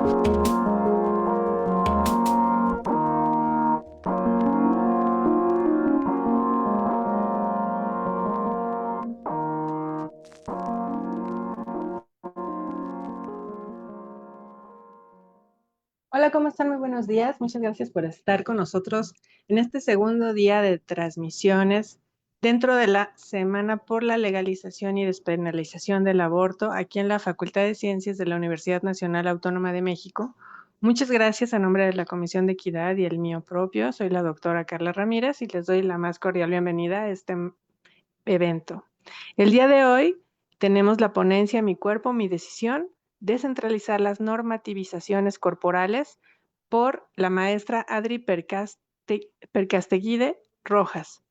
Hola, ¿cómo están? Muy buenos días. Muchas gracias por estar con nosotros en este segundo día de transmisiones dentro de la Semana por la Legalización y Despenalización del Aborto aquí en la Facultad de Ciencias de la Universidad Nacional Autónoma de México. Muchas gracias a nombre de la Comisión de Equidad y el mío propio. Soy la doctora Carla Ramírez y les doy la más cordial bienvenida a este evento. El día de hoy tenemos la ponencia Mi cuerpo, mi decisión, descentralizar las normativizaciones corporales por la maestra Adri Percasteguide Rojas.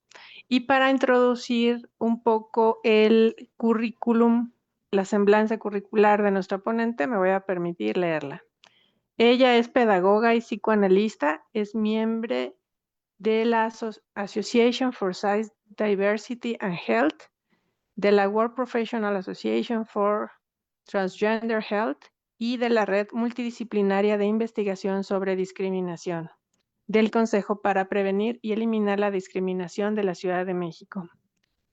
Y para introducir un poco el currículum, la semblanza curricular de nuestra ponente, me voy a permitir leerla. Ella es pedagoga y psicoanalista, es miembro de la Association for Size, Diversity and Health, de la World Professional Association for Transgender Health y de la Red Multidisciplinaria de Investigación sobre Discriminación, del Consejo para Prevenir y Eliminar la Discriminación de la Ciudad de México.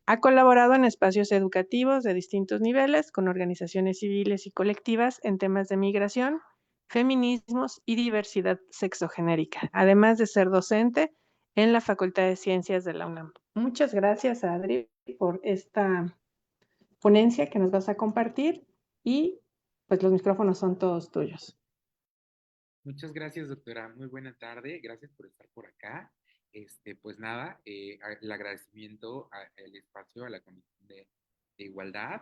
Ha colaborado en espacios educativos de distintos niveles con organizaciones civiles y colectivas en temas de migración, feminismos y diversidad sexogenérica, además de ser docente en la Facultad de Ciencias de la UNAM. Muchas gracias, Adri, por esta ponencia que nos vas a compartir y pues los micrófonos son todos tuyos. Muchas gracias, doctora. Muy buena tarde. Gracias por estar por acá. Pues nada, el agradecimiento al espacio, a la Comisión de Igualdad.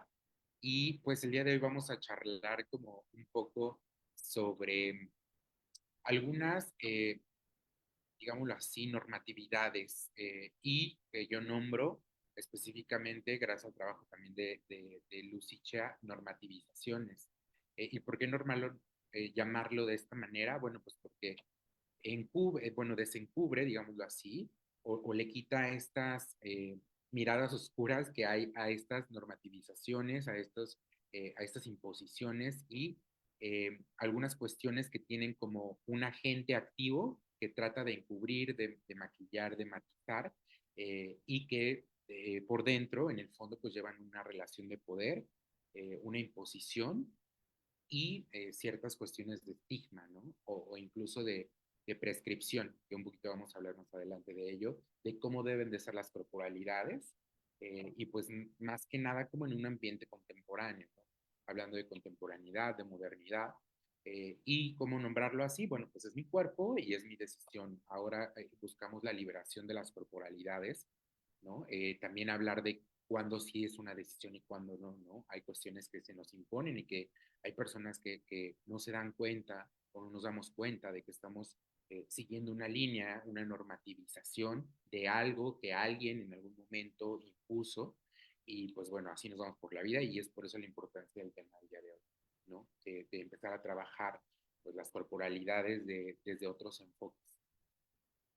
Y pues el día de hoy vamos a charlar como un poco sobre algunas, digámoslo así, normatividades y que yo nombro específicamente, gracias al trabajo también de Lucicha, normativizaciones. ¿Y por qué llamarlo de esta manera? Bueno, pues porque desencubre, digámoslo así, o le quita estas miradas oscuras que hay a estas normativizaciones, a estas imposiciones y algunas cuestiones que tienen como un agente activo que trata de encubrir, de maquillar, de matizar y que por dentro, en el fondo, pues llevan una relación de poder, una imposición y ciertas cuestiones de estigma, ¿no? O incluso de prescripción, que un poquito vamos a hablar más adelante de ello, de cómo deben de ser las corporalidades, y pues más que nada como en un ambiente contemporáneo, ¿no? Hablando de contemporaneidad, de modernidad, y cómo nombrarlo así, bueno, pues es mi cuerpo y es mi decisión. Ahora buscamos la liberación de las corporalidades, ¿no? También hablar de cuándo sí es una decisión y cuándo no, ¿no? Hay cuestiones que se nos imponen y que hay personas que no se dan cuenta o no nos damos cuenta de que estamos siguiendo una línea, una normativización de algo que alguien en algún momento impuso y pues bueno, así nos vamos por la vida y es por eso la importancia del tema del día de hoy, ¿no? De empezar a trabajar pues, las corporalidades desde otros enfoques.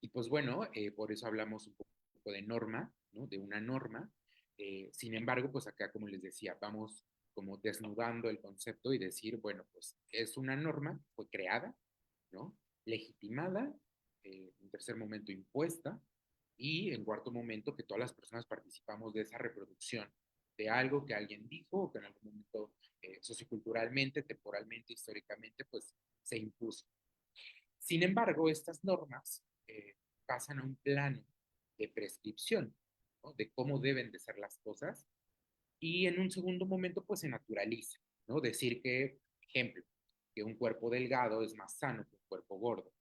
Y pues bueno, por eso hablamos un poco de norma, ¿no? De una norma. Sin embargo, pues acá, como les decía, vamos como desnudando el concepto y decir, bueno, pues es una norma, fue creada, ¿no? Legitimada, en tercer momento impuesta, y en cuarto momento que todas las personas participamos de esa reproducción de algo que alguien dijo o que en algún momento socioculturalmente, temporalmente, históricamente, pues se impuso. Sin embargo, estas normas pasan a un plano de prescripción, ¿no? De cómo deben de ser las cosas y en un segundo momento pues se naturaliza, ¿no? Decir que, ejemplo, que un cuerpo delgado es más sano que un cuerpo gordo.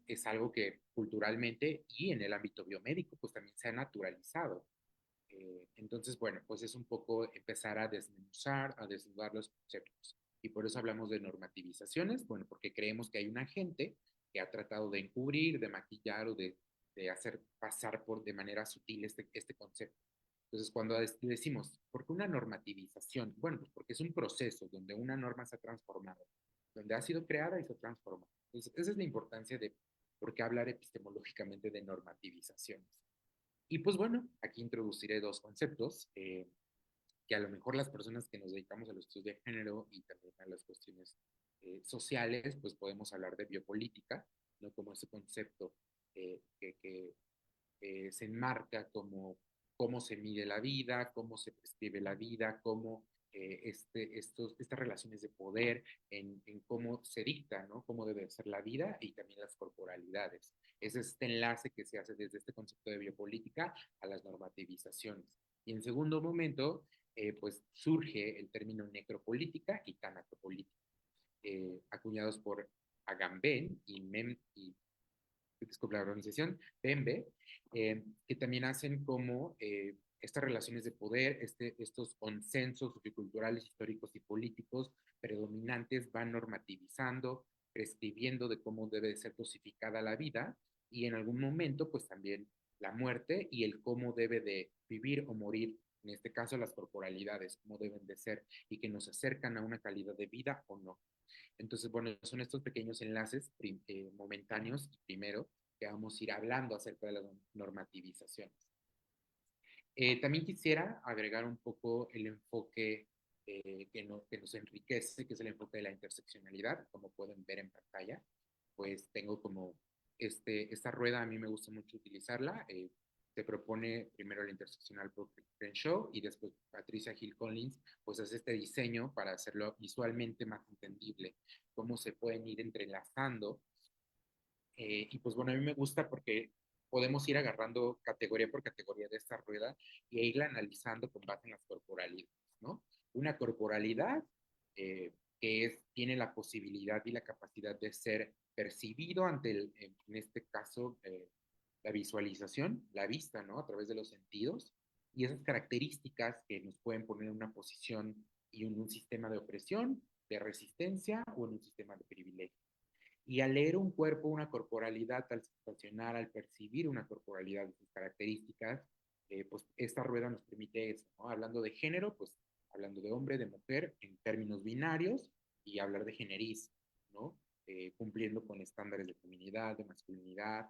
Es algo que culturalmente y en el ámbito biomédico pues también se ha naturalizado. Entonces, bueno, pues es un poco empezar a desmenuzar, a desnudar los conceptos. Y por eso hablamos de normativizaciones, bueno, porque creemos que hay un agente que ha tratado de encubrir, de maquillar o de hacer pasar por de manera sutil este concepto. Entonces, cuando decimos, ¿por qué una normativización? Bueno, pues porque es un proceso donde una norma se ha transformado, donde ha sido creada y se transforma. Entonces, esa es la importancia de por qué hablar epistemológicamente de normativizaciones. Y pues bueno, aquí introduciré dos conceptos que a lo mejor las personas que nos dedicamos a los estudios de género y también a las cuestiones sociales, pues podemos hablar de biopolítica, ¿no? Como ese concepto que se enmarca como cómo se mide la vida, cómo se prescribe la vida, cómo estas relaciones de poder, en cómo se dicta, ¿no? Cómo debe ser la vida y también las corporalidades. Es este enlace que se hace desde este concepto de biopolítica a las normativizaciones. Y en segundo momento, pues surge el término necropolítica y tanatopolítica, acuñados por Agamben y disculpe la pronunciación, Bembe, que también hacen como estas relaciones de poder, estos consensos socioculturales, históricos y políticos predominantes van normativizando, prescribiendo de cómo debe ser dosificada la vida y en algún momento pues también la muerte y el cómo debe de vivir o morir, en este caso las corporalidades, cómo deben de ser y que nos acercan a una calidad de vida o no. Entonces, bueno, son estos pequeños enlaces momentáneos y primero que vamos a ir hablando acerca de las normativizaciones. También quisiera agregar un poco el enfoque que nos enriquece, que es el enfoque de la interseccionalidad, como pueden ver en pantalla. Pues tengo como esta rueda, a mí me gusta mucho utilizarla. Se propone primero la interseccional por Crenshaw y después Patricia Hill Collins, pues hace este diseño para hacerlo visualmente más entendible, cómo se pueden ir entrelazando y pues bueno, a mí me gusta porque podemos ir agarrando categoría por categoría de esta rueda y irla analizando con base en las corporalidades, ¿no? Una corporalidad tiene la posibilidad y la capacidad de ser percibido ante, en este caso, la visualización, la vista, ¿no? A través de los sentidos y esas características que nos pueden poner en una posición y en un sistema de opresión, de resistencia o en un sistema de privilegio. Y al leer un cuerpo, una corporalidad, al sensacionar, al percibir una corporalidad de sus características, pues esta rueda nos permite eso, ¿no? Hablando de género, pues hablando de hombre, de mujer, en términos binarios, y hablar de generis, ¿no? Cumpliendo con estándares de feminidad, de masculinidad,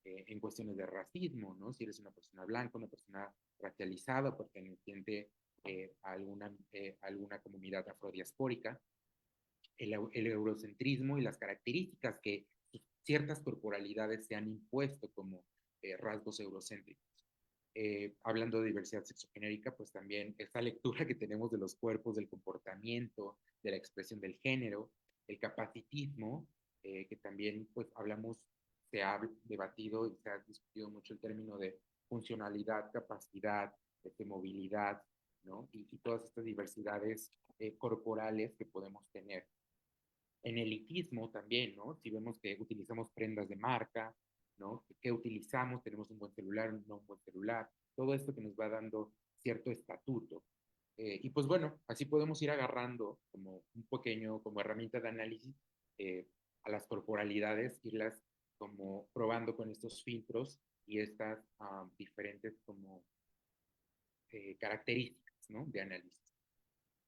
en cuestiones de racismo, ¿no? Si eres una persona blanca, una persona racializada, perteneciente a alguna comunidad afrodiaspórica, el eurocentrismo y las características que ciertas corporalidades se han impuesto como rasgos eurocéntricos. Hablando de diversidad sexogenérica, pues también esta lectura que tenemos de los cuerpos, del comportamiento, de la expresión del género, el capacitismo, que también pues hablamos, se ha debatido y se ha discutido mucho el término de funcionalidad, capacidad, de movilidad, ¿no? Y todas estas diversidades corporales que podemos tener en elitismo también, ¿no? Si vemos que utilizamos prendas de marca, ¿no? ¿Qué utilizamos? Tenemos un buen celular, no un buen celular. Todo esto que nos va dando cierto estatuto. Y pues bueno, así podemos ir agarrando como un pequeño, como herramienta de análisis a las corporalidades, irlas como probando con estos filtros y estas diferentes como características, ¿no? De análisis.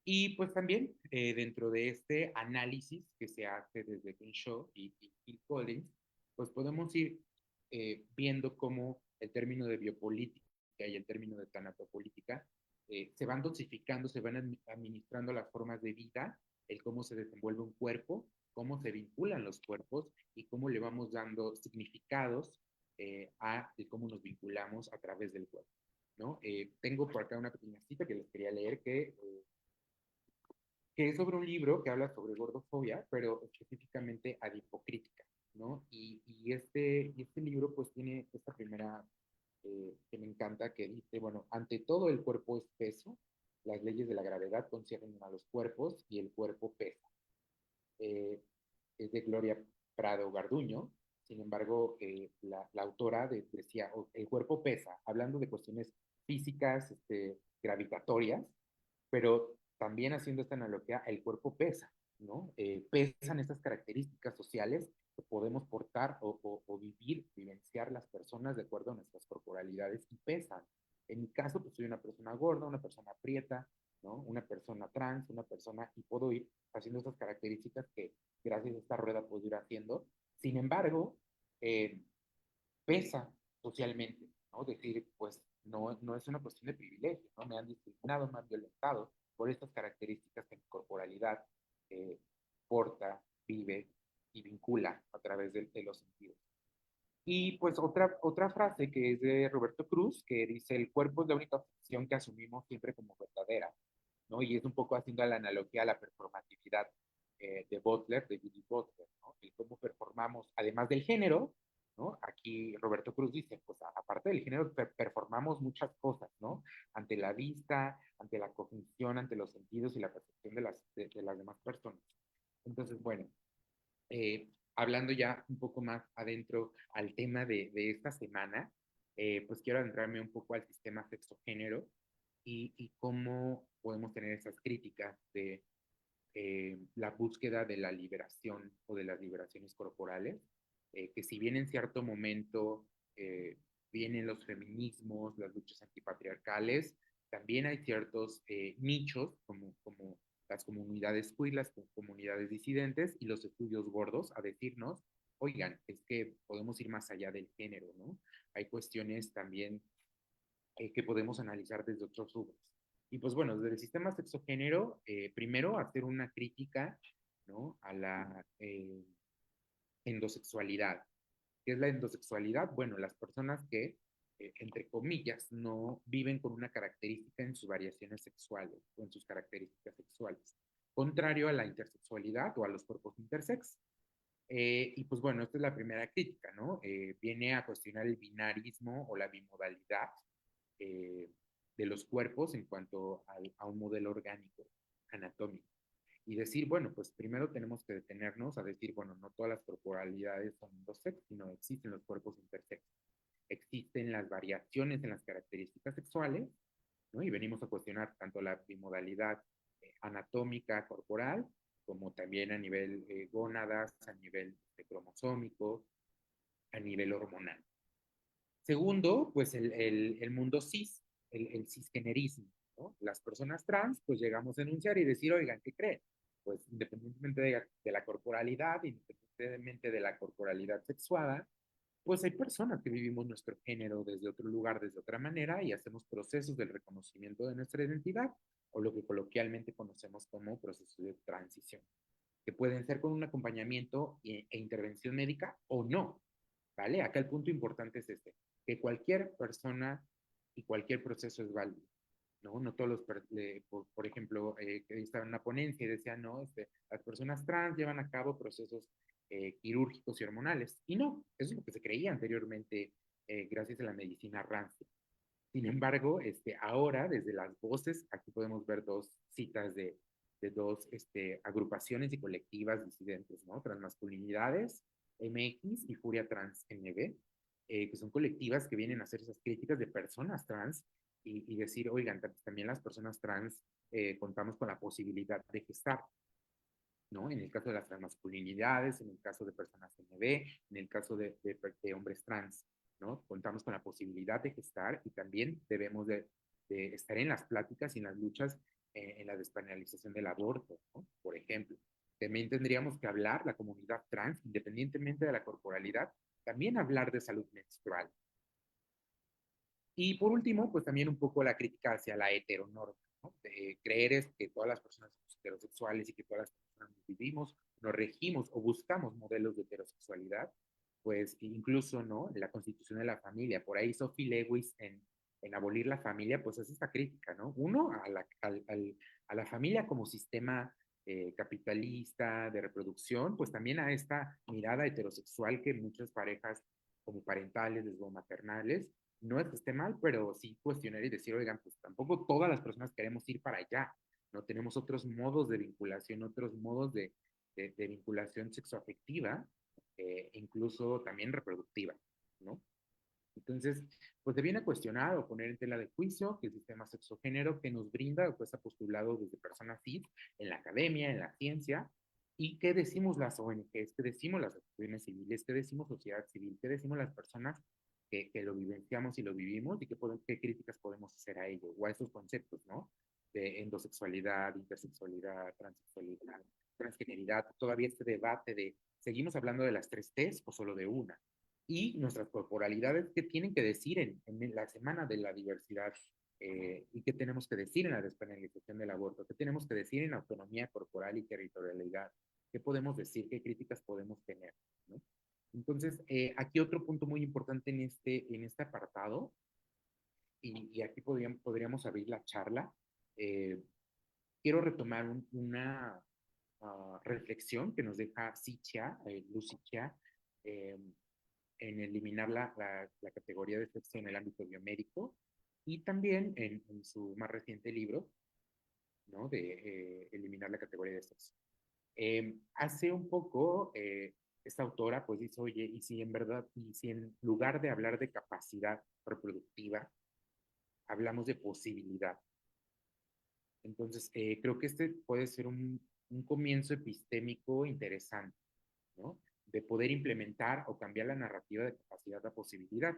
Y pues también dentro de este análisis que se hace desde Crenshaw y Phil Collins, pues podemos ir viendo cómo el término de biopolítica y el término de tanatopolítica se van dosificando, se van administrando las formas de vida, el cómo se desenvuelve un cuerpo, cómo se vinculan los cuerpos y cómo le vamos dando significados a el cómo nos vinculamos a través del cuerpo, ¿no? Tengo por acá una pequeña cita que les quería leer que es sobre un libro que habla sobre gordofobia, pero específicamente adipocrítica, ¿no? Y este libro pues tiene esta primera que me encanta, que dice, bueno, ante todo el cuerpo es peso, las leyes de la gravedad conciernen a los cuerpos y el cuerpo pesa. Es de Gloria Prado Garduño, sin embargo, la autora decía, oh, el cuerpo pesa, hablando de cuestiones físicas, gravitatorias, pero también haciendo esta analogía, el cuerpo pesa, ¿no? Pesan estas características sociales que podemos portar o vivir, vivenciar las personas de acuerdo a nuestras corporalidades y pesan. En mi caso, pues soy una persona gorda, una persona prieta, ¿no? Una persona trans, una persona, y puedo ir haciendo estas características que gracias a esta rueda puedo ir haciendo. Sin embargo, eh, pesa socialmente, ¿no? Decir, pues no es una cuestión de privilegio, ¿no? Me han discriminado, me han violentado por estas características que mi corporalidad eh, porta vive y vincula a través de los sentidos. Y pues otra frase que es de Roberto Cruz, que dice, el cuerpo es la única función que asumimos siempre como verdadera, ¿no? Y es un poco haciendo la analogía a la performatividad de Butler, de Judith Butler, ¿no? El cómo performamos, además del género, ¿no? Aquí Roberto Cruz dice, pues aparte del género, performamos muchas cosas, ¿no? Ante la vista, ante la cognición, ante los sentidos y la percepción de las demás personas. Entonces, bueno, hablando ya un poco más adentro al tema de esta semana, pues quiero adentrarme un poco al sistema sexo-género y cómo podemos tener esas críticas de la búsqueda de la liberación o de las liberaciones corporales, que si bien en cierto momento vienen los feminismos, las luchas antipatriarcales, también hay ciertos nichos como las comunidades queer, las comunidades disidentes y los estudios gordos a decirnos, oigan, es que podemos ir más allá del género, ¿no? Hay cuestiones también que podemos analizar desde otros rubros. Y pues bueno, desde el sistema sexogénero, primero hacer una crítica, ¿no? A la endosexualidad. ¿Qué es la endosexualidad? Bueno, las personas que, entre comillas, no viven con una característica en sus variaciones sexuales o en sus características sexuales, contrario a la intersexualidad o a los cuerpos intersex. Y pues bueno, esta es la primera crítica, ¿no? Viene a cuestionar el binarismo o la bimodalidad eh, de los cuerpos en cuanto a un modelo orgánico, anatómico. Y decir, bueno, pues primero tenemos que detenernos a decir, bueno, no todas las corporalidades son dos sexos, sino existen los cuerpos intersexos. Existen las variaciones en las características sexuales, ¿no? Y venimos a cuestionar tanto la bimodalidad anatómica corporal, como también a nivel gónadas, a nivel cromosómico, a nivel hormonal. Segundo, pues el mundo cis, el cisgenerismo, ¿no? Las personas trans, pues llegamos a denunciar y decir, oigan, ¿qué creen? Pues independientemente de la corporalidad, independientemente de la corporalidad sexuada, pues hay personas que vivimos nuestro género desde otro lugar, desde otra manera, y hacemos procesos del reconocimiento de nuestra identidad, o lo que coloquialmente conocemos como procesos de transición, que pueden ser con un acompañamiento intervención médica o no, ¿vale? Acá el punto importante es este, que cualquier persona y cualquier proceso es válido, ¿no? No todos los, por ejemplo, que estaba en una ponencia y decían, no, las personas trans llevan a cabo procesos quirúrgicos y hormonales. Y no, eso es lo que se creía anteriormente gracias a la medicina rancia. Sin embargo, ahora, desde las voces, aquí podemos ver dos citas de dos agrupaciones y colectivas disidentes, ¿no? Transmasculinidades MX y Furia Trans NB, que son colectivas que vienen a hacer esas críticas de personas trans y decir, oigan, también las personas trans contamos con la posibilidad de gestar, ¿no? En el caso de las transmasculinidades, en el caso de personas NB, en el caso de hombres trans, ¿no? Contamos con la posibilidad de gestar y también debemos de estar en las pláticas y en las luchas en la despenalización del aborto, ¿no? Por ejemplo. También tendríamos que hablar, la comunidad trans, independientemente de la corporalidad, también hablar de salud menstrual. Y por último, pues también un poco la crítica hacia la heteronorma, ¿no? De creer es que todas las personas heterosexuales y que todas las personas vivimos, nos regimos o buscamos modelos de heterosexualidad, pues incluso, ¿no? La constitución de la familia, por ahí Sophie Lewis en Abolir la familia, pues hace esta crítica, ¿no? Uno, a la familia como sistema capitalista de reproducción, pues también a esta mirada heterosexual que muchas parejas como parentales, maternales, no es que esté mal, pero sí cuestionar y decir, oigan, pues tampoco todas las personas queremos ir para allá, ¿no? Tenemos otros modos de vinculación, otros modos de vinculación sexoafectiva, incluso también reproductiva, ¿no? Entonces, pues se viene a cuestionar o poner en tela de juicio que el sistema sexogénero que nos brinda, pues ha postulado desde personas cis en la academia, en la ciencia, y qué decimos las ONGs, qué decimos las asociaciones civiles, qué decimos sociedad civil, qué decimos las personas que lo vivenciamos y lo vivimos y qué críticas podemos hacer a ello o a esos conceptos, ¿no? De endosexualidad, intersexualidad, transexualidad, transgeneridad, todavía este debate de, ¿seguimos hablando de las tres T's o solo de una? Y nuestras corporalidades, qué tienen que decir en la semana de la diversidad y qué tenemos que decir en la despenalización del aborto, qué tenemos que decir en autonomía corporal y territorialidad, ¿Qué podemos decir? ¿Qué críticas podemos tener? ¿No? Entonces, aquí otro punto muy importante en este apartado, y aquí podríamos abrir la charla, eh, quiero retomar una reflexión que nos deja Sicha, Lucy Chia, eh, en eliminar la categoría de sexo en el ámbito biomédico y también en su más reciente libro, ¿no? De eliminar la categoría de sexo. Hace un poco, esta autora pues dice, oye, y si en verdad, y si en lugar de hablar de capacidad reproductiva, hablamos de posibilidad. Entonces, creo que este puede ser un comienzo epistémico interesante, ¿no? De poder implementar o cambiar la narrativa de capacidad a posibilidad,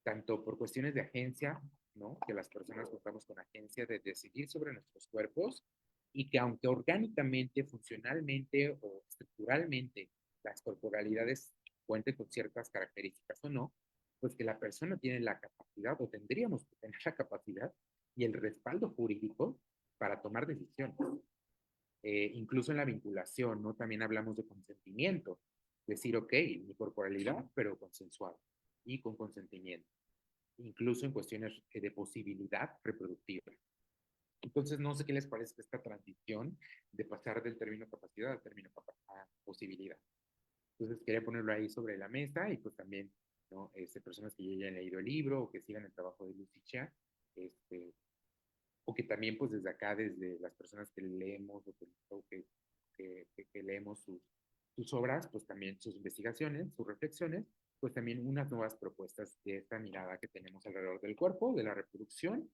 tanto por cuestiones de agencia, ¿no? Que las personas contamos con agencia de decidir sobre nuestros cuerpos y que aunque orgánicamente, funcionalmente o estructuralmente las corporalidades cuenten con ciertas características o no, pues que la persona tiene la capacidad o tendríamos que tener la capacidad y el respaldo jurídico para tomar decisiones. Incluso en la vinculación, ¿no? También hablamos de consentimiento. Decir, ok, mi corporalidad, pero consensuado y con consentimiento. Incluso en cuestiones de posibilidad reproductiva. Entonces, no sé qué les parece esta transición de pasar del término capacidad al término posibilidad. Entonces, quería ponerlo ahí sobre la mesa y pues también, ¿no? Personas que ya hayan leído el libro o que sigan el trabajo de Lucy Chia, o que también pues desde acá, desde las personas que leemos o que leemos sus obras, pues también sus investigaciones, sus reflexiones, pues también unas nuevas propuestas de esta mirada que tenemos alrededor del cuerpo, de la reproducción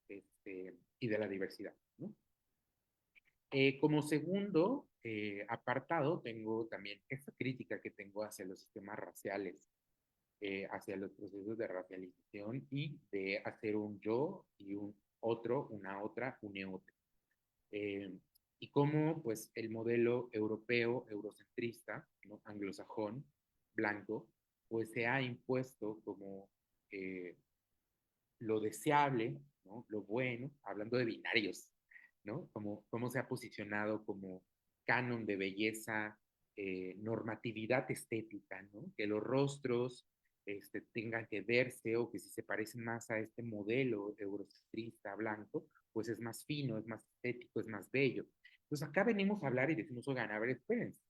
y de la diversidad, ¿no? Como segundo apartado, tengo también esta crítica que tengo hacia los sistemas raciales, hacia los procesos de racialización y de hacer un yo y un otro, una otra, un otro. Eh, y cómo pues el modelo europeo, eurocentrista, ¿no? Anglosajón, blanco, pues se ha impuesto como lo deseable, ¿no? Lo bueno, hablando de binarios, ¿no? Como cómo se ha posicionado como canon de belleza, normatividad estética, ¿no? Que los rostros tengan que verse o que si se parecen más a este modelo eurocentrista blanco, pues es más fino, es más estético, es más bello. Entonces acá venimos a hablar y decimos, oigan, a ver, espérense,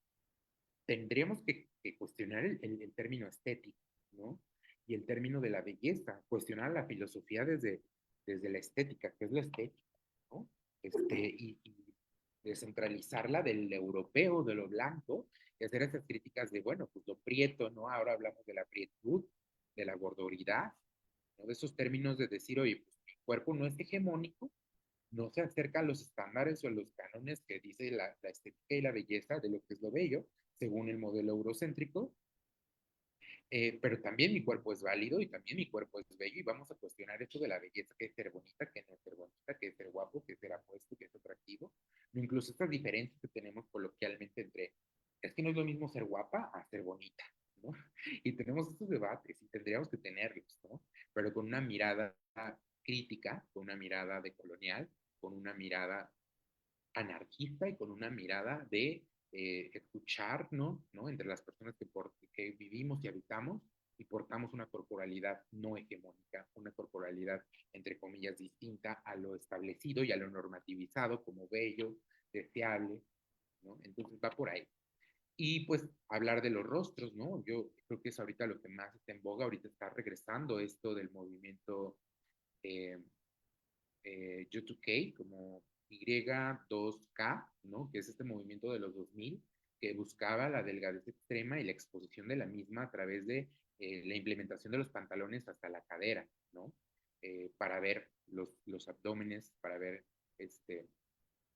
tendríamos que cuestionar el término estético, ¿no? Y el término de la belleza, cuestionar la filosofía desde la estética, ¿qué es la estética? ¿No? Y descentralizarla del europeo, de lo blanco, y hacer esas críticas de, bueno, pues lo prieto, ¿no? Ahora hablamos de la prietud, de la gordoridad, ¿no? De esos términos de decir, oye, pues mi cuerpo no es hegemónico, no se acerca a los estándares o a los cánones que dice la estética y la belleza de lo que es lo bello, según el modelo eurocéntrico, pero también mi cuerpo es válido y también mi cuerpo es bello y vamos a cuestionar esto de la belleza, que es ser bonita, que no es ser bonita, que es ser guapo, que es ser apuesto, que es atractivo, incluso estas diferencias que tenemos coloquialmente entre, es que no es lo mismo ser guapa a ser bonita, ¿no? Y tenemos estos debates y tendríamos que tenerlos, ¿no? Pero con una mirada crítica, con una mirada decolonial, con una mirada anarquista y con una mirada de escuchar, ¿no? Entre las personas que vivimos y habitamos y portamos una corporalidad no hegemónica, una corporalidad, entre comillas, distinta a lo establecido y a lo normativizado como bello, deseable, ¿no? Entonces va por ahí. Y pues hablar de los rostros, ¿no? Yo creo que es ahorita lo que más está en boga, ahorita está regresando esto del movimiento eh, U2K, como Y2K, ¿no? Que es este movimiento de los 2000 que buscaba la delgadez extrema y la exposición de la misma a través de la implementación de los pantalones hasta la cadera, ¿no? Para ver los abdómenes, para ver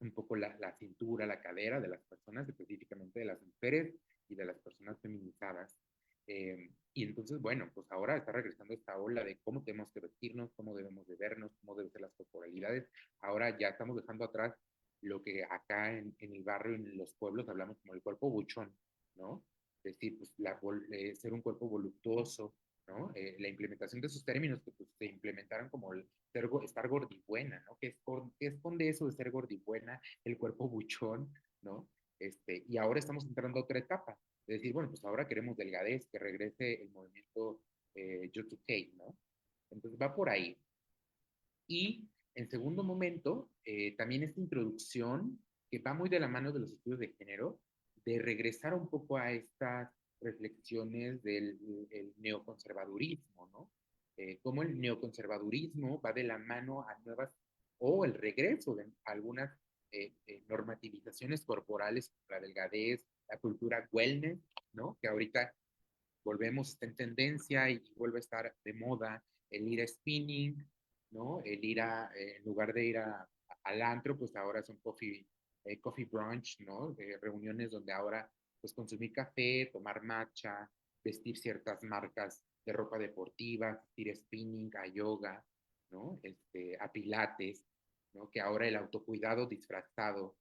un poco la cintura, la cadera de las personas, específicamente de las mujeres y de las personas feminizadas. Y entonces, bueno, pues ahora está regresando esta ola de cómo tenemos que vestirnos, cómo debemos de vernos, cómo deben ser las corporalidades. Ahora ya estamos dejando atrás lo que acá en el barrio, en los pueblos, hablamos como el cuerpo buchón, ¿no? Es decir, pues ser un cuerpo voluptuoso, ¿no? La implementación de esos términos que pues, se implementaron como estar gordibuena, ¿no? ¿Qué esconde eso de ser gordibuena, el cuerpo buchón, ¿no? Y ahora estamos entrando a otra etapa, de decir, bueno, pues ahora queremos delgadez, que regrese el movimiento Y2K, ¿no? Entonces va por ahí. Y en segundo momento, también esta introducción que va muy de la mano de los estudios de género, de regresar un poco a estas reflexiones del el neoconservadurismo, ¿no? Cómo el neoconservadurismo va de la mano a nuevas, o el regreso de algunas normativizaciones corporales, la delgadez, la cultura wellness, ¿no? Que ahorita volvemos, está en tendencia y vuelve a estar de moda el ir a spinning, ¿no? El ir en lugar de ir al antro, pues ahora son coffee brunch, ¿no? Reuniones donde ahora, pues consumir café, tomar matcha, vestir ciertas marcas de ropa deportiva, ir a spinning, a yoga, ¿no? A pilates, ¿no? Que ahora el autocuidado disfrazado,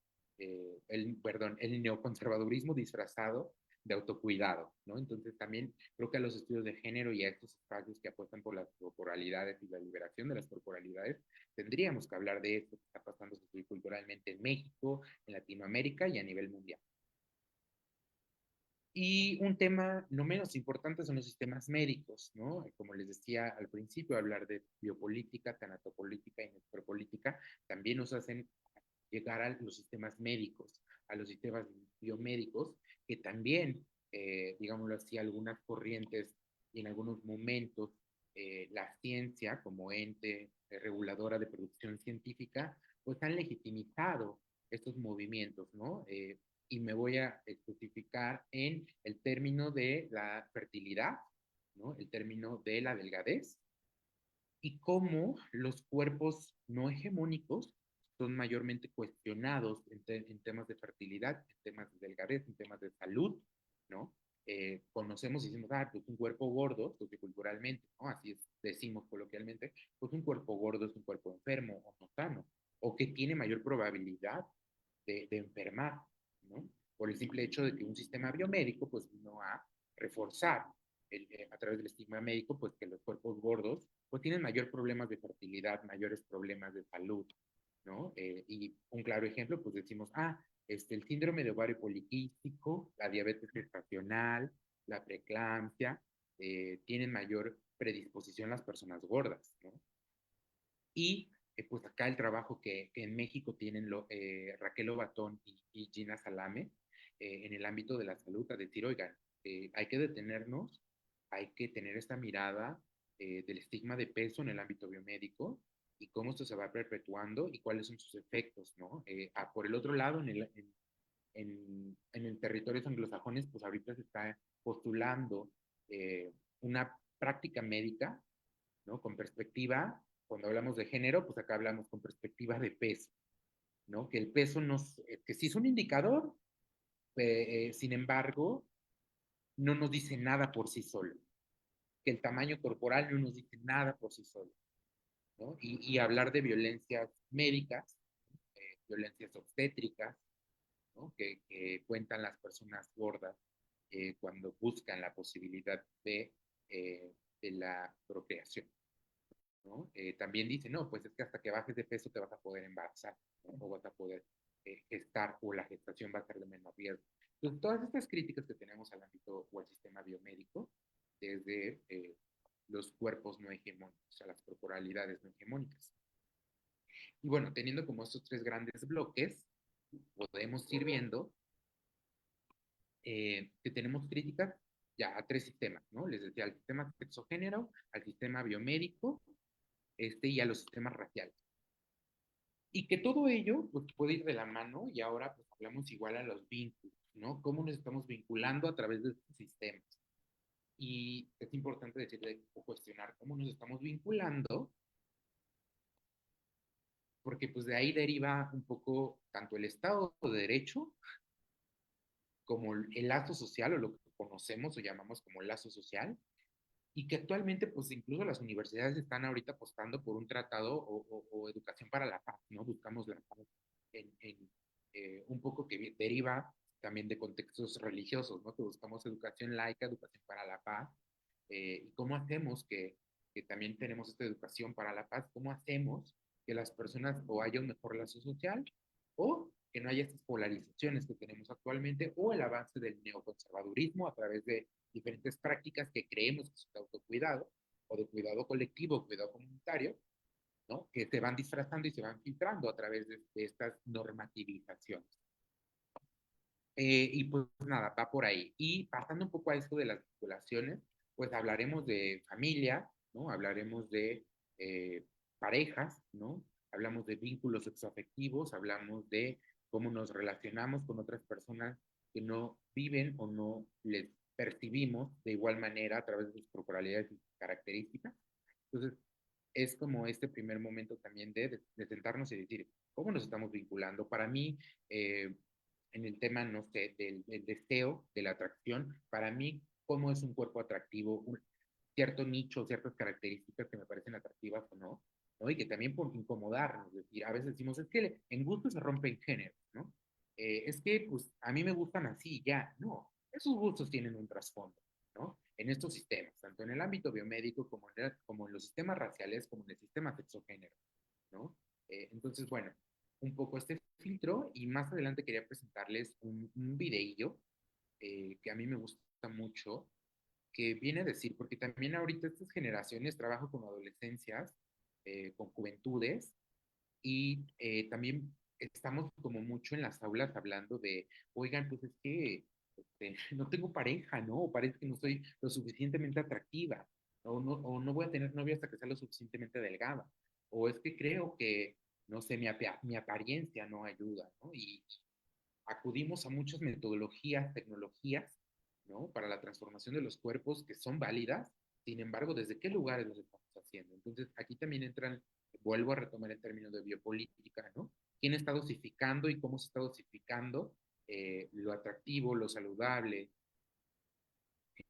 perdón, el neoconservadurismo disfrazado de autocuidado, ¿no? Entonces también creo que a los estudios de género y a estos espacios que apuestan por las corporalidades y la liberación de las corporalidades, tendríamos que hablar de esto que está pasando culturalmente en México, en Latinoamérica y a nivel mundial. Y un tema no menos importante son los sistemas médicos, ¿no? Como les decía al principio, hablar de biopolítica, tanatopolítica y necropolítica también nos hacen llegar a los sistemas médicos, a los sistemas biomédicos, que también, digámoslo así, algunas corrientes y en algunos momentos la ciencia como ente reguladora de producción científica, pues han legitimizado estos movimientos, ¿no? Y me voy a especificar en el término de la fertilidad, ¿no? El término de la delgadez y cómo los cuerpos no hegemónicos son mayormente cuestionados en temas de fertilidad, en temas de delgadez, en temas de salud, ¿no? Conocemos y decimos, pues un cuerpo gordo, socioculturalmente, ¿no? Así es, decimos coloquialmente, pues un cuerpo gordo es un cuerpo enfermo o no sano, o que tiene mayor probabilidad de enfermar, ¿no? Por el simple hecho de que un sistema biomédico, pues vino a reforzar a través del estigma médico, pues que los cuerpos gordos, pues tienen mayor problemas de fertilidad, mayores problemas de salud, ¿no? Y un claro ejemplo, pues decimos, el síndrome de ovario poliquístico, la diabetes gestacional, la preeclampsia, tienen mayor predisposición las personas gordas, ¿no? Y pues acá el trabajo que en México tienen Raquel Obatón y Gina Salame en el ámbito de la salud, a decir, oigan, hay que detenernos, hay que tener esta mirada del estigma de peso en el ámbito biomédico y cómo esto se va perpetuando y cuáles son sus efectos, ¿no? Por el otro lado, en el territorio anglosajones, pues ahorita se está postulando una práctica médica, ¿no? Con perspectiva, cuando hablamos de género, pues acá hablamos con perspectiva de peso, ¿no? Que el peso que sí es un indicador, sin embargo, no nos dice nada por sí solo, que el tamaño corporal no nos dice nada por sí solo, ¿no? Y hablar de violencias médicas, violencias obstétricas, ¿no? Que cuentan las personas gordas cuando buscan la posibilidad de la procreación. ¿No? También dice, no, pues es que hasta que bajes de peso te vas a poder embarazar, ¿no? O vas a poder gestar o la gestación va a ser de menor riesgo. Entonces, todas estas críticas que tenemos al ámbito o al sistema biomédico, desde los cuerpos no hegemónicos, a las corporalidades no hegemónicas. Y bueno, teniendo como estos tres grandes bloques, podemos ir viendo que tenemos críticas ya a tres sistemas, ¿no? Les decía, al sistema sexogénero, al sistema biomédico, y a los sistemas raciales. Y que todo ello pues, puede ir de la mano y ahora pues hablamos igual a los vínculos, ¿no? Cómo nos estamos vinculando a través de estos sistemas. Y es importante decirle o cuestionar cómo nos estamos vinculando, porque pues de ahí deriva un poco tanto el Estado de Derecho como el lazo social o lo que conocemos o llamamos como el lazo social, y que actualmente pues incluso las universidades están ahorita apostando por un tratado o educación para la paz, ¿no? Buscamos la paz un poco que deriva también de contextos religiosos, ¿no? Que buscamos educación laica, educación para la paz, y cómo hacemos que también tenemos esta educación para la paz, cómo hacemos que las personas o haya un mejor lazo social o que no haya estas polarizaciones que tenemos actualmente o el avance del neoconservadurismo a través de diferentes prácticas que creemos que son de autocuidado o de cuidado colectivo, cuidado comunitario, ¿no? Que se van disfrazando y se van filtrando a través de estas normativizaciones. Y pues nada, va por ahí. Y pasando un poco a esto de las vinculaciones, pues hablaremos de familia, ¿no? Hablaremos de eh, parejas, ¿no? Hablamos de vínculos sexoafectivos, hablamos de cómo nos relacionamos con otras personas que no viven o no les percibimos de igual manera a través de sus corporalidades y características. Entonces, es como este primer momento también de sentarnos y decir, ¿cómo nos estamos vinculando? Para mí, en el tema, no sé, del deseo, de la atracción, para mí, ¿cómo es un cuerpo atractivo? Un cierto nicho, ciertas características que me parecen atractivas o no, ¿no? Y que también por incomodarnos, es decir, a veces decimos, es que en gusto se rompen géneros, ¿no? Es que, pues, a mí me gustan así, ya, no, esos gustos tienen un trasfondo, ¿no? En estos sistemas, tanto en el ámbito biomédico como en los sistemas raciales, como en el sistema sexogénero, ¿no? Entonces, bueno, un poco este filtro y más adelante quería presentarles un videillo que a mí me gusta mucho, que viene a decir, porque también ahorita estas generaciones trabajo con adolescencias, con juventudes, y también estamos como mucho en las aulas hablando de, oigan, pues es que no tengo pareja, ¿no? O parece que no soy lo suficientemente atractiva, o no voy a tener novia hasta que sea lo suficientemente delgada, o es que creo que, no sé, mi apariencia no ayuda, ¿no? Y acudimos a muchas metodologías, tecnologías, ¿no? Para la transformación de los cuerpos que son válidas, sin embargo, ¿desde qué lugares los estamos haciendo? Entonces, aquí también entran, vuelvo a retomar el término de biopolítica, ¿no? ¿Quién está dosificando y cómo se está dosificando lo atractivo, lo saludable?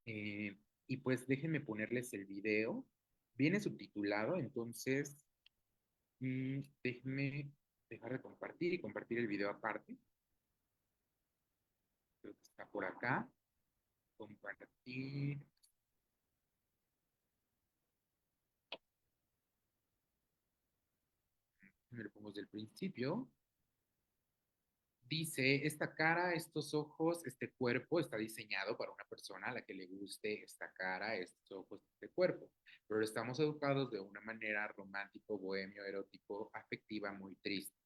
Eh, y pues déjenme ponerles el video. Viene subtitulado, entonces déjenme dejar de compartir y compartir el video aparte. Creo que está por acá. Compartir. Me lo pongo desde el principio. Dice, esta cara, estos ojos, este cuerpo está diseñado para una persona a la que le guste esta cara, estos ojos, este cuerpo. Pero estamos educados de una manera romántico, bohemio, erótico, afectiva, muy triste,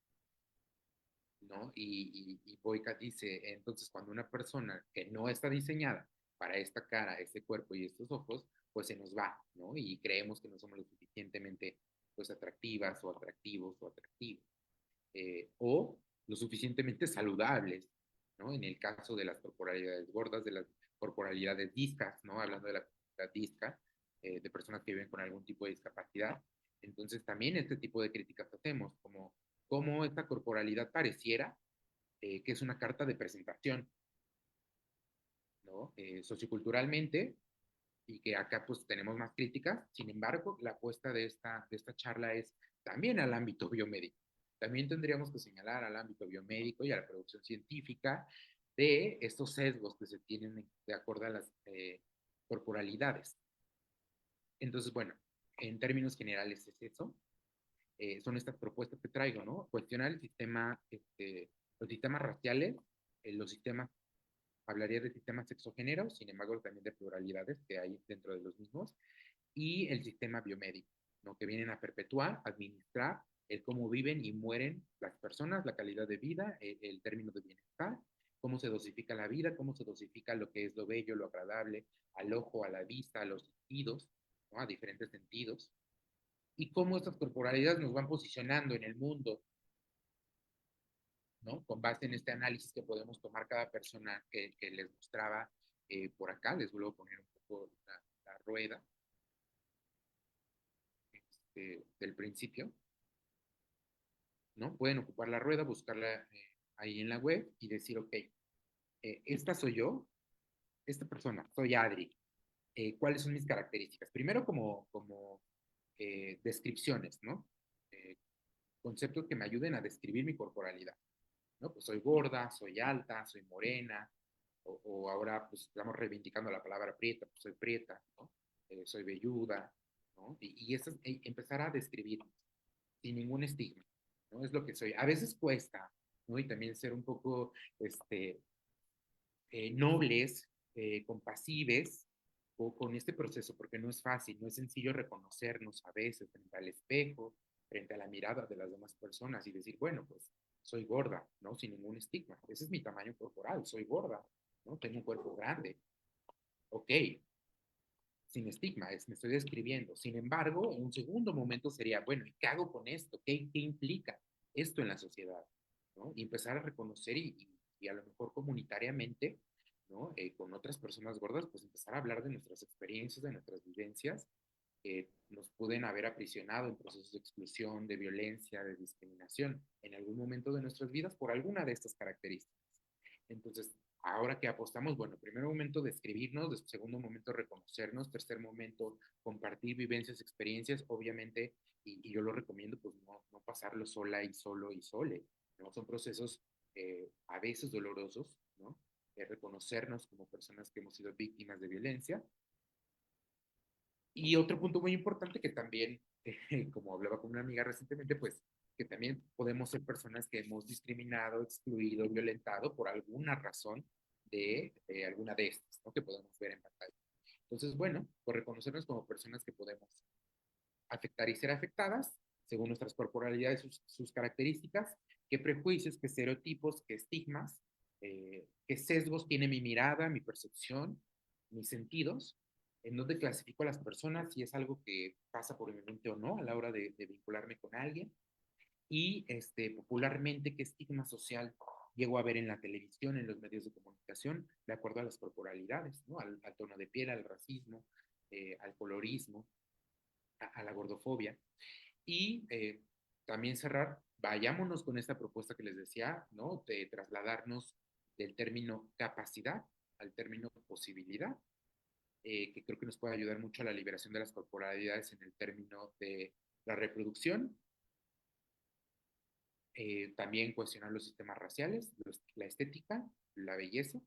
¿no? Y Boyka dice, entonces cuando una persona que no está diseñada para esta cara, este cuerpo y estos ojos, pues se nos va, ¿no? Y creemos que no somos lo suficientemente, pues, atractivas o atractivos o atractivos. O lo suficientemente saludables, ¿no? En el caso de las corporalidades gordas, de las corporalidades discas, ¿no? Hablando de la comunidad disca, de personas que viven con algún tipo de discapacidad. Entonces también este tipo de críticas hacemos, como esta corporalidad pareciera que es una carta de presentación, ¿no? Socioculturalmente, y que acá pues tenemos más críticas. Sin embargo, la apuesta de esta charla es también al ámbito biomédico. También tendríamos que señalar al ámbito biomédico y a la producción científica de estos sesgos que se tienen de acuerdo a las corporalidades. Entonces, bueno, en términos generales es eso. Son estas propuestas que traigo, ¿no? Cuestionar el sistema, los sistemas raciales, los sistemas, hablaría de sistemas sexogéneros, sin embargo también de pluralidades que hay dentro de los mismos, y el sistema biomédico, ¿no? Que vienen a perpetuar, administrar el cómo viven y mueren las personas, la calidad de vida, el término de bienestar, cómo se dosifica la vida, cómo se dosifica lo que es lo bello, lo agradable, al ojo, a la vista, a los sentidos, ¿no? A diferentes sentidos, y cómo estas corporalidades nos van posicionando en el mundo, ¿no? Con base en este análisis que podemos tomar cada persona que les mostraba por acá, les vuelvo a poner un poco la rueda del principio, ¿no? Pueden ocupar la rueda, buscarla ahí en la web y decir, ok, esta soy yo, esta persona, soy Adri. ¿Cuáles son mis características? Primero como descripciones, ¿no? Eh, Conceptos que me ayuden a describir mi corporalidad, ¿no? Pues soy gorda, soy alta, soy morena, o ahora pues estamos reivindicando la palabra prieta, pues soy prieta, ¿no? Soy velluda, ¿no? Y eso, empezar a describir sin ningún estigma, ¿no? Es lo que soy. A veces cuesta, ¿no? Y también ser un poco nobles, compasives con este proceso, porque no es fácil, no es sencillo reconocernos a veces frente al espejo, frente a la mirada de las demás personas y decir, bueno, pues soy gorda, ¿no? Sin ningún estigma. Ese es mi tamaño corporal, soy gorda, ¿no? Tengo un cuerpo grande. Ok, sin estigma, me estoy describiendo. Sin embargo, en un segundo momento sería, bueno, ¿y qué hago con esto? ¿Qué implica esto en la sociedad? ¿No? Y empezar a reconocer y a lo mejor comunitariamente, ¿no? Con otras personas gordas, pues empezar a hablar de nuestras experiencias, de nuestras vivencias, que nos pueden haber aprisionado en procesos de exclusión, de violencia, de discriminación en algún momento de nuestras vidas por alguna de estas características. Entonces, ahora que apostamos, bueno, primer momento describirnos, segundo momento reconocernos, tercer momento compartir vivencias, experiencias, obviamente, y yo lo recomiendo, pues no pasarlo sola y solo y sole, ¿no? Son procesos a veces dolorosos, ¿no? Reconocernos como personas que hemos sido víctimas de violencia. Y otro punto muy importante que también, como hablaba con una amiga recientemente, pues que también podemos ser personas que hemos discriminado, excluido, violentado por alguna razón de alguna de estas, ¿no? Que podemos ver en pantalla. Entonces, bueno, pues reconocernos como personas que podemos afectar y ser afectadas según nuestras corporalidades, sus características, qué prejuicios, qué estereotipos, qué estigmas, qué sesgos tiene mi mirada, mi percepción, mis sentidos, en dónde clasifico a las personas, si es algo que pasa por mi mente o no a la hora de vincularme con alguien, y popularmente qué estigma social llego a ver en la televisión, en los medios de comunicación, de acuerdo a las corporalidades, ¿no? Al tono de piel, al racismo, al colorismo, a la gordofobia. Y también cerrar, vayámonos con esta propuesta que les decía, ¿no? De trasladarnos del término capacidad al término posibilidad, que creo que nos puede ayudar mucho a la liberación de las corporalidades en el término de la reproducción. También cuestionar los sistemas raciales, la estética, la belleza,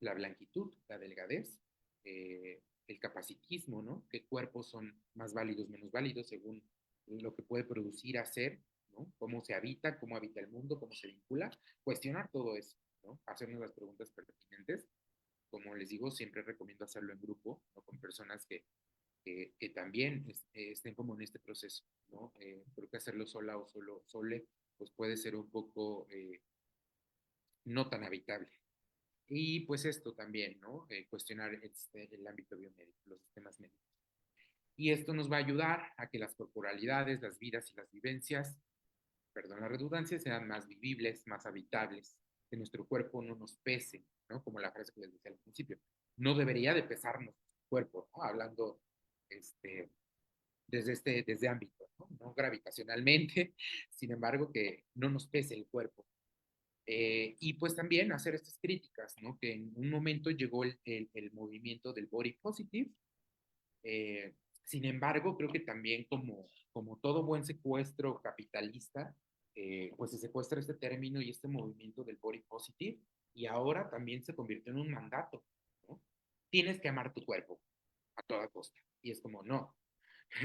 la blanquitud, la delgadez, el capacitismo, ¿no? ¿Qué cuerpos son más válidos, menos válidos según lo que puede producir, hacer, ¿no? Cómo se habita, cómo habita el mundo, cómo se vincula, cuestionar todo eso, ¿no? Hacernos las preguntas pertinentes. Como les digo, siempre recomiendo hacerlo en grupo, ¿no? Con personas que también estén como en este proceso, ¿no? Creo que hacerlo sola o sole, pues puede ser un poco no tan habitable. Y pues esto también, ¿no? Cuestionar el ámbito biomédico, los sistemas médicos. Y esto nos va a ayudar a que las corporalidades, las vidas y las vivencias, perdón la redundancia, sean más vivibles, más habitables, que nuestro cuerpo no nos pese, ¿no? Como la frase que les decía al principio. No debería de pesarnos el cuerpo, ¿no? Hablando desde ámbito, ¿no? No gravitacionalmente, sin embargo, que no nos pese el cuerpo. Y pues también hacer estas críticas, ¿no? Que en un momento llegó el movimiento del body positive. eh, Sin embargo, creo que también como todo buen secuestro capitalista, pues se secuestra este término y este movimiento del body positive y ahora también se convirtió en un mandato, ¿no? Tienes que amar tu cuerpo a toda costa. Y es como, no,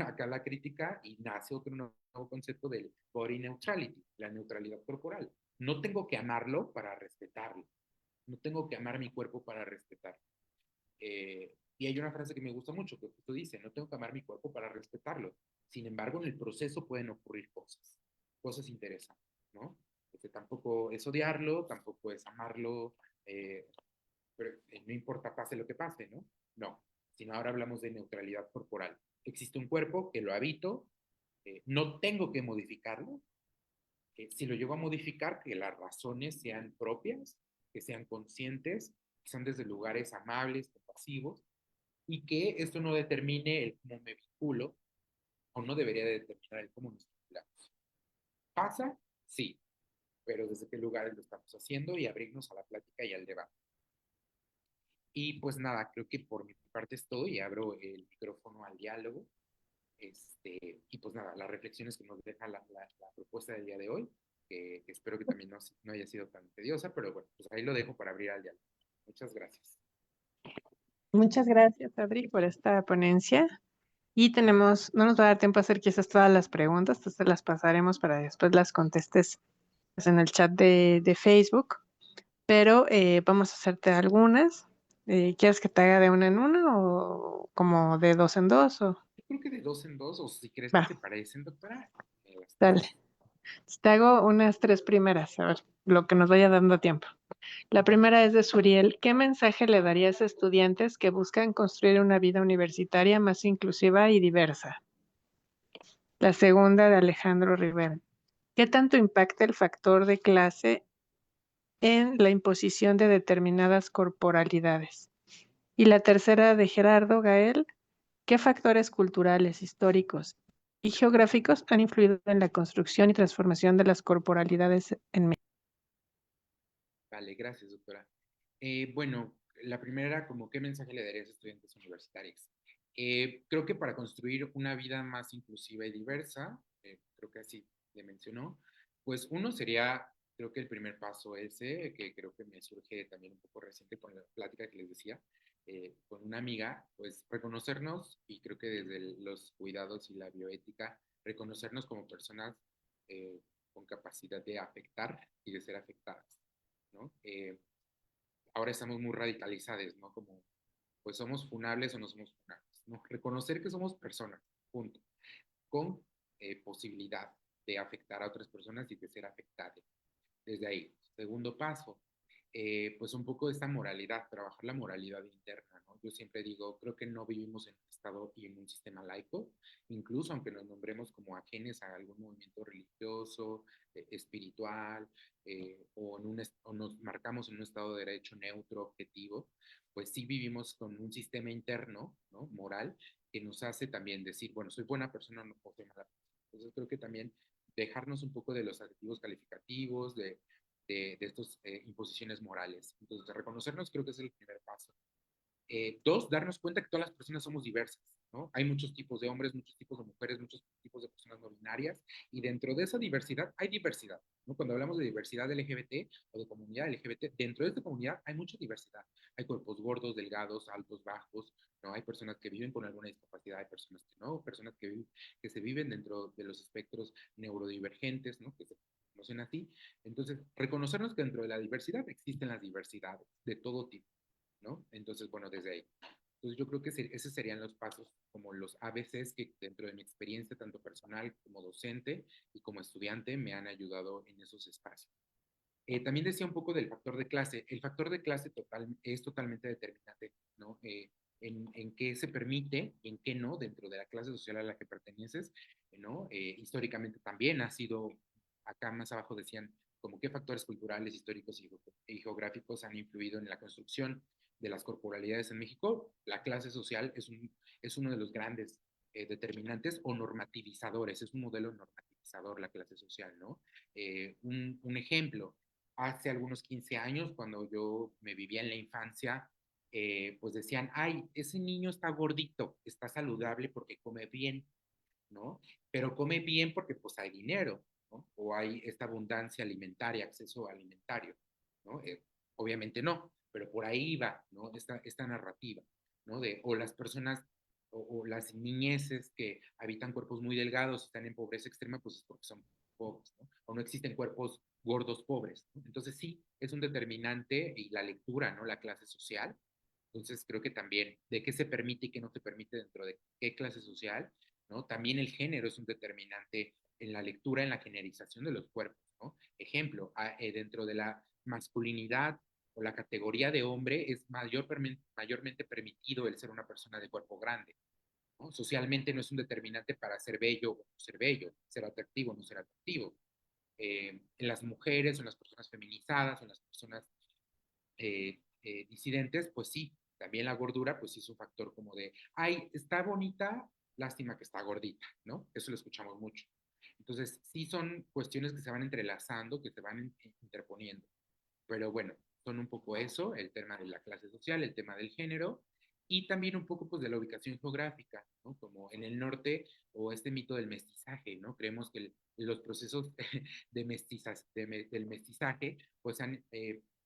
acá la crítica y nace otro nuevo concepto del body neutrality, la neutralidad corporal. No tengo que amarlo para respetarlo. No tengo que amar mi cuerpo para respetarlo. Y hay una frase que me gusta mucho que justo dice, no tengo que amar mi cuerpo para respetarlo. Sin embargo, en el proceso pueden ocurrir cosas interesantes, ¿no? Tampoco es odiarlo, tampoco es amarlo, eh, pero no importa pase lo que pase, ¿no? No, sino ahora hablamos de neutralidad corporal. Existe un cuerpo que lo habito, no tengo que modificarlo. Si lo llego a modificar, que las razones sean propias, que sean conscientes, que sean desde lugares amables, compasivos, y que esto no determine el cómo me vinculo, o no debería de determinar el cómo nos vinculamos. ¿Pasa? Sí, pero desde qué lugares lo estamos haciendo y abrirnos a la plática y al debate. Y pues nada, creo que por mi parte es todo y abro el micrófono al diálogo. Y pues nada, las reflexiones que nos deja la propuesta del día de hoy, que espero que también no haya sido tan tediosa, pero bueno, pues ahí lo dejo para abrir al diálogo. Muchas gracias. Muchas gracias, Adri, por esta ponencia. Y no nos va a dar tiempo a hacer quizás todas las preguntas, entonces las pasaremos para después las contestes en el chat de Facebook, pero vamos a hacerte algunas. ¿Quieres que te haga de una en una o como de dos en dos? O... Yo creo que de dos en dos, o si crees que Va, se parecen, doctora, me las dale. das. Te hago unas tres primeras, a ver, lo que nos vaya dando tiempo. La Ujú. primera es de Suriel. ¿Qué mensaje le darías a estudiantes que buscan construir una vida universitaria más inclusiva y diversa? La segunda de Alejandro Rivera. ¿Qué tanto impacta el factor de clase en la imposición de determinadas corporalidades? Y la tercera de Gerardo Gael. ¿Qué factores culturales, históricos y geográficos han influido en la construcción y transformación de las corporalidades en México? Vale, gracias, doctora. Bueno, la primera, como qué mensaje le darías a estudiantes universitarios. Creo que para construir una vida más inclusiva y diversa, creo que así le mencionó, pues uno sería, creo que el primer paso ese, que creo que me surge también un poco reciente con la plática que les decía, con una amiga, pues reconocernos, y creo que desde los cuidados y la bioética, reconocernos como personas con capacidad de afectar y de ser afectadas, ¿no? Ahora estamos muy radicalizados, ¿no? Como, pues somos funables o no somos funables, ¿no? Reconocer que somos personas, punto, con posibilidad de afectar a otras personas y de ser afectadas. Desde ahí, segundo paso, pues un poco de esta moralidad, trabajar la moralidad interna, ¿no? Yo siempre digo, creo que no vivimos en un estado y en un sistema laico, incluso aunque nos nombremos como ajenes a algún movimiento religioso, espiritual, o nos marcamos en un estado de derecho neutro, objetivo, pues sí vivimos con un sistema interno, ¿no? Moral, que nos hace también decir, bueno, soy buena persona o no soy mala persona. Entonces creo que también dejarnos un poco de los adjetivos calificativos, de estas imposiciones morales. Entonces, de reconocernos creo que es el primer paso. Dos, darnos cuenta que todas las personas somos diversas, ¿no? Hay muchos tipos de hombres, muchos tipos de mujeres, muchos tipos de personas no binarias, y dentro de esa diversidad hay diversidad, ¿no? Cuando hablamos de diversidad LGBT o de comunidad LGBT, dentro de esta comunidad hay mucha diversidad. Hay cuerpos gordos, delgados, altos, bajos, ¿no? Hay personas que viven con alguna discapacidad, hay personas que no, personas que se viven dentro de los espectros neurodivergentes, ¿no? Que se conocen así. Entonces, reconocernos que dentro de la diversidad existen las diversidades de todo tipo, ¿no? Entonces, bueno, desde ahí. Entonces, yo creo que esos serían los pasos, como los ABCs que dentro de mi experiencia, tanto personal como docente y como estudiante, me han ayudado en esos espacios. También decía un poco del factor de clase. El factor de clase es totalmente determinante, ¿no? En qué se permite y en qué no dentro de la clase social a la que perteneces, ¿no? Históricamente también ha sido, acá más abajo decían, como qué factores culturales, históricos y geográficos han influido en la construcción de las corporalidades en México. La clase social es uno de los grandes determinantes o normativizadores, es un modelo normativizador la clase social, ¿no? Un ejemplo, hace algunos 15 años, cuando yo me vivía en la infancia, pues decían, ay, ese niño está gordito, está saludable porque come bien, ¿no? Pero come bien porque pues hay dinero, ¿no? O hay esta abundancia alimentaria, acceso alimentario, ¿no? Obviamente no, pero por ahí va, ¿no? Esta narrativa, ¿no? O las personas o las niñeces que habitan cuerpos muy delgados, están en pobreza extrema, pues es porque son pobres, ¿no? O no existen cuerpos gordos pobres, ¿no? Entonces sí, es un determinante y la lectura, ¿no? La clase social. Entonces creo que también de qué se permite y qué no se permite dentro de qué clase social, ¿no? También el género es un determinante en la lectura, en la generización de los cuerpos, ¿no? Ejemplo, dentro de la masculinidad o la categoría de hombre es mayormente permitido el ser una persona de cuerpo grande, ¿no? Socialmente no es un determinante para ser bello o no ser bello, ser atractivo o no ser atractivo. En las mujeres o en las personas feminizadas o en las personas disidentes, pues sí, también la gordura, pues sí es un factor como de, ay, está bonita, lástima que está gordita, ¿no? Eso lo escuchamos mucho. Entonces, sí son cuestiones que se van entrelazando, que se van interponiendo. Pero bueno, son un poco eso, el tema de la clase social, el tema del género y también un poco pues de la ubicación geográfica, ¿no? Como en el norte o este mito del mestizaje, ¿no? Creemos que los procesos del mestizaje pues han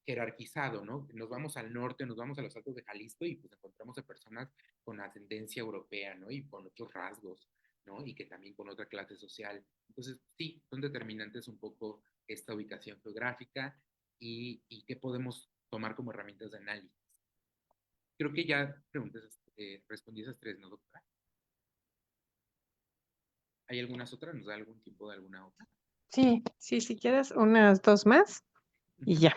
jerarquizado, ¿no? Nos vamos al norte, nos vamos a los altos de Jalisco y pues encontramos a personas con ascendencia europea, ¿no? Y con otros rasgos, ¿no? Y que también con otra clase social. Entonces, sí, son determinantes un poco esta ubicación geográfica y qué podemos tomar como herramientas de análisis. Creo que ya respondí esas tres, ¿no, doctora? ¿Hay algunas otras? ¿Nos da algún tiempo de alguna otra? Sí, sí, si quieres unas dos más y Ujú. ya.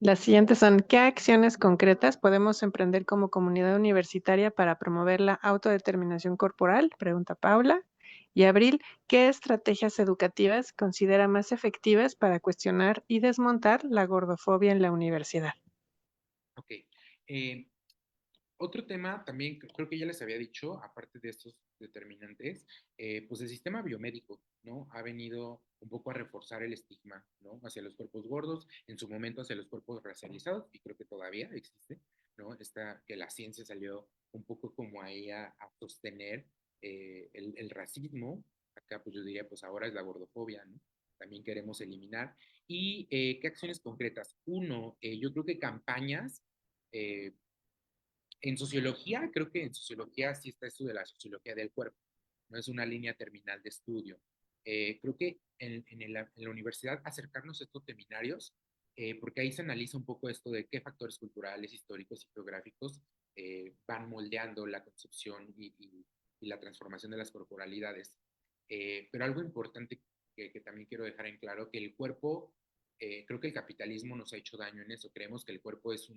Las siguientes son, ¿qué acciones concretas podemos emprender como comunidad universitaria para promover la autodeterminación corporal? Pregunta Paula. Y Abril, ¿qué estrategias educativas considera más efectivas para cuestionar y desmontar la gordofobia en la universidad? Ok. Eh, Otro tema también, creo que ya les había dicho, aparte de estos determinantes, pues el sistema biomédico, ¿no? Ha venido un poco a reforzar el estigma, ¿no? Hacia los cuerpos gordos, en su momento hacia los cuerpos racializados, y creo que todavía existe, ¿no? Que la ciencia salió un poco como ahí a sostener el racismo. Acá pues yo diría, pues ahora es la gordofobia, ¿no? También queremos eliminar. ¿Y qué acciones concretas? Uno, yo creo que campañas eh, en sociología, creo que en sociología sí está esto de la sociología del cuerpo, no es una línea terminal de estudio. Creo que en la universidad acercarnos a estos seminarios, porque ahí se analiza un poco esto de qué factores culturales, históricos y geográficos van moldeando la concepción y la transformación de las corporalidades. Pero algo importante que también quiero dejar en claro, que el cuerpo, creo que el capitalismo nos ha hecho daño en eso, creemos que el cuerpo es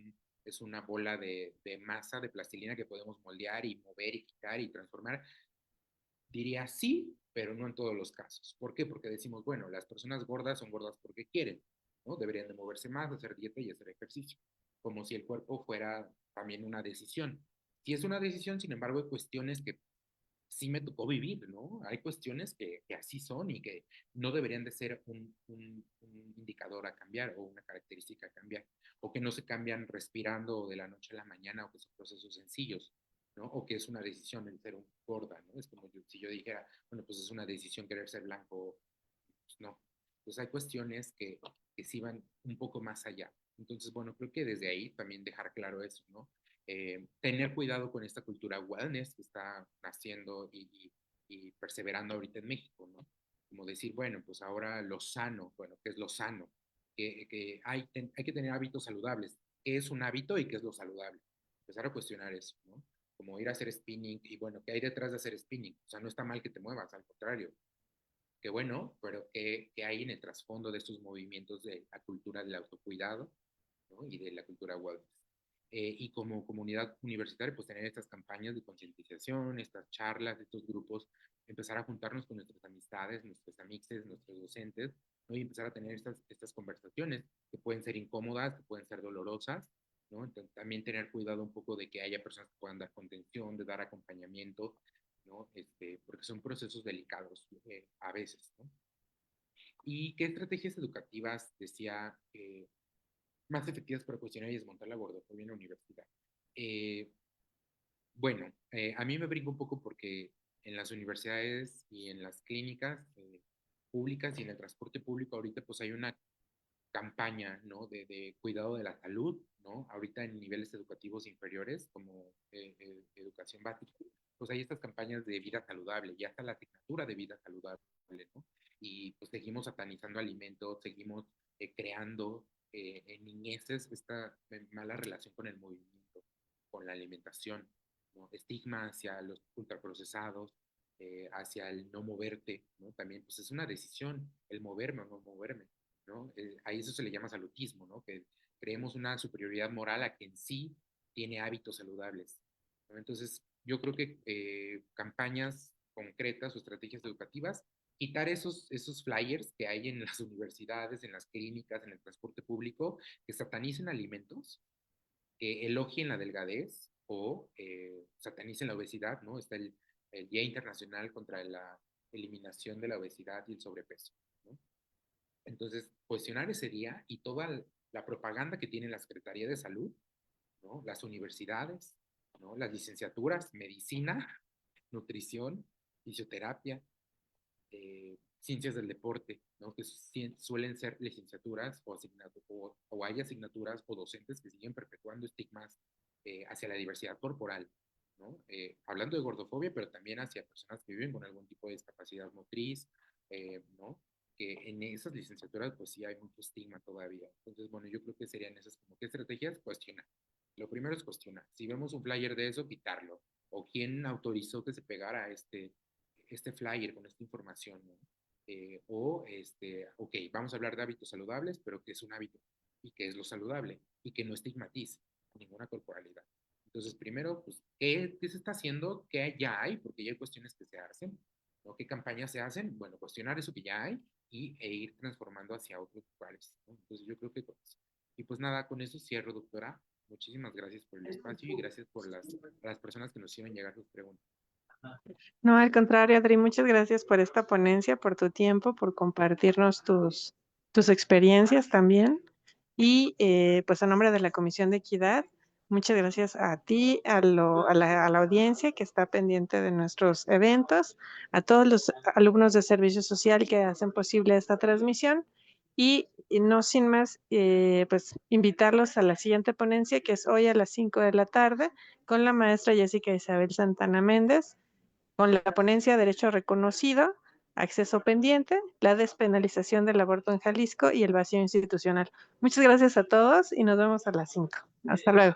una bola de masa, de plastilina que podemos moldear y mover y quitar y transformar. Diría sí, pero no en todos los casos. ¿Por qué? Porque decimos, bueno, las personas gordas son gordas porque quieren, ¿no? Deberían de moverse más, hacer dieta y hacer ejercicio, como si el cuerpo fuera también una decisión. Si es una decisión, sin embargo, hay cuestiones que sí me tocó vivir, ¿no? Hay cuestiones que así son y que no deberían de ser un indicador a cambiar o una característica a cambiar, o que no se cambian respirando de la noche a la mañana, o que son procesos sencillos, ¿no? O que es una decisión el ser un gorda, ¿no? Es como si yo dijera, bueno, pues es una decisión querer ser blanco, pues no. Pues hay cuestiones que sí van un poco más allá. Entonces, bueno, creo que desde ahí también dejar claro eso, ¿no? Tener cuidado con esta cultura wellness que está naciendo y perseverando ahorita en México, ¿no? Como decir, bueno, pues ahora lo sano, bueno, ¿qué es lo sano? Que hay que tener hábitos saludables. ¿Qué es un hábito y qué es lo saludable? Empezar a cuestionar eso, ¿no? Como ir a hacer spinning y bueno, ¿qué hay detrás de hacer spinning? O sea, no está mal que te muevas, al contrario, qué bueno, pero ¿qué hay en el trasfondo de estos movimientos de la cultura del autocuidado, ¿no? Y de la cultura wellness? Y como comunidad universitaria, pues tener estas campañas de concientización, estas charlas, estos grupos, empezar a juntarnos con nuestras amistades, nuestros amixes, nuestros docentes, ¿no? Y empezar a tener estas conversaciones que pueden ser incómodas, que pueden ser dolorosas, ¿no? Entonces, también tener cuidado un poco de que haya personas que puedan dar contención, de dar acompañamiento, ¿no? Porque son procesos delicados a veces, ¿no? ¿Y qué estrategias educativas decía más efectivas para cuestionar y desmontar la gordofobia en la universidad? Eh, bueno, a mí me brinca un poco porque en las universidades y en las clínicas públicas y en el transporte público ahorita pues hay una campaña, ¿no? De cuidado de la salud, ¿no? Ahorita en niveles educativos inferiores, como educación básica, pues hay estas campañas de vida saludable, y hasta la asignatura de vida saludable, ¿no? Y pues seguimos satanizando alimentos, seguimos creando en niñeces esta mala relación con el movimiento, con la alimentación, ¿no? Estigma hacia los ultraprocesados, hacia el no moverte, ¿no? También, pues es una decisión el moverme o no moverme, ¿no? A eso se le llama salutismo, ¿no? Que creemos una superioridad moral a quien sí tiene hábitos saludables, ¿no? Entonces, yo creo que campañas concretas o estrategias educativas, quitar esos flyers que hay en las universidades, en las clínicas, en el transporte público, que satanicen alimentos, que elogien la delgadez o satanicen la obesidad, ¿no? Está el Día Internacional contra la Eliminación de la Obesidad y el Sobrepeso, ¿no? Entonces, cuestionar ese día y toda la propaganda que tiene la Secretaría de Salud, ¿no? Las universidades, ¿no? Las licenciaturas, medicina, nutrición, fisioterapia, ciencias del deporte, ¿no? Que suelen ser licenciaturas o hay asignaturas o docentes que siguen perpetuando estigmas hacia la diversidad corporal, ¿no? Hablando de gordofobia, pero también hacia personas que viven con algún tipo de discapacidad motriz, ¿no? que en esas licenciaturas pues sí hay mucho estigma todavía. Entonces, bueno, yo creo que serían esas como qué estrategias, cuestionar. Lo primero es cuestionar. Si vemos un flyer de eso, quitarlo. O quién autorizó que se pegara este flyer con esta información, ¿no? Ok, vamos a hablar de hábitos saludables, pero ¿qué es un hábito? ¿Y qué es lo saludable? Y que no estigmatice ninguna corporalidad. Entonces, primero, pues, ¿qué se está haciendo? ¿Qué ya hay? Porque ya hay cuestiones que se hacen, ¿no? ¿Qué campañas se hacen? Bueno, cuestionar eso que ya hay e ir transformando hacia otros lugares, ¿no? Entonces, yo creo que con eso. Y pues nada, con eso cierro, doctora. Muchísimas gracias por el espacio y gracias por a las personas que nos hicieron llegar sus preguntas. No, al contrario, Adri, muchas gracias por esta ponencia, por tu tiempo, por compartirnos tus experiencias también. Y pues a nombre de la Comisión de Equidad, muchas gracias a ti, a la audiencia que está pendiente de nuestros eventos, a todos los alumnos de servicio social que hacen posible esta transmisión. Y no sin más, pues invitarlos a la siguiente ponencia, que es hoy a las 5 de la tarde, con la maestra Jessica Isabel Santana Méndez, con la ponencia Derecho Reconocido, Acceso Pendiente, la despenalización del aborto en Jalisco y el vacío institucional. Muchas gracias a todos y nos vemos a las 5. Hasta luego.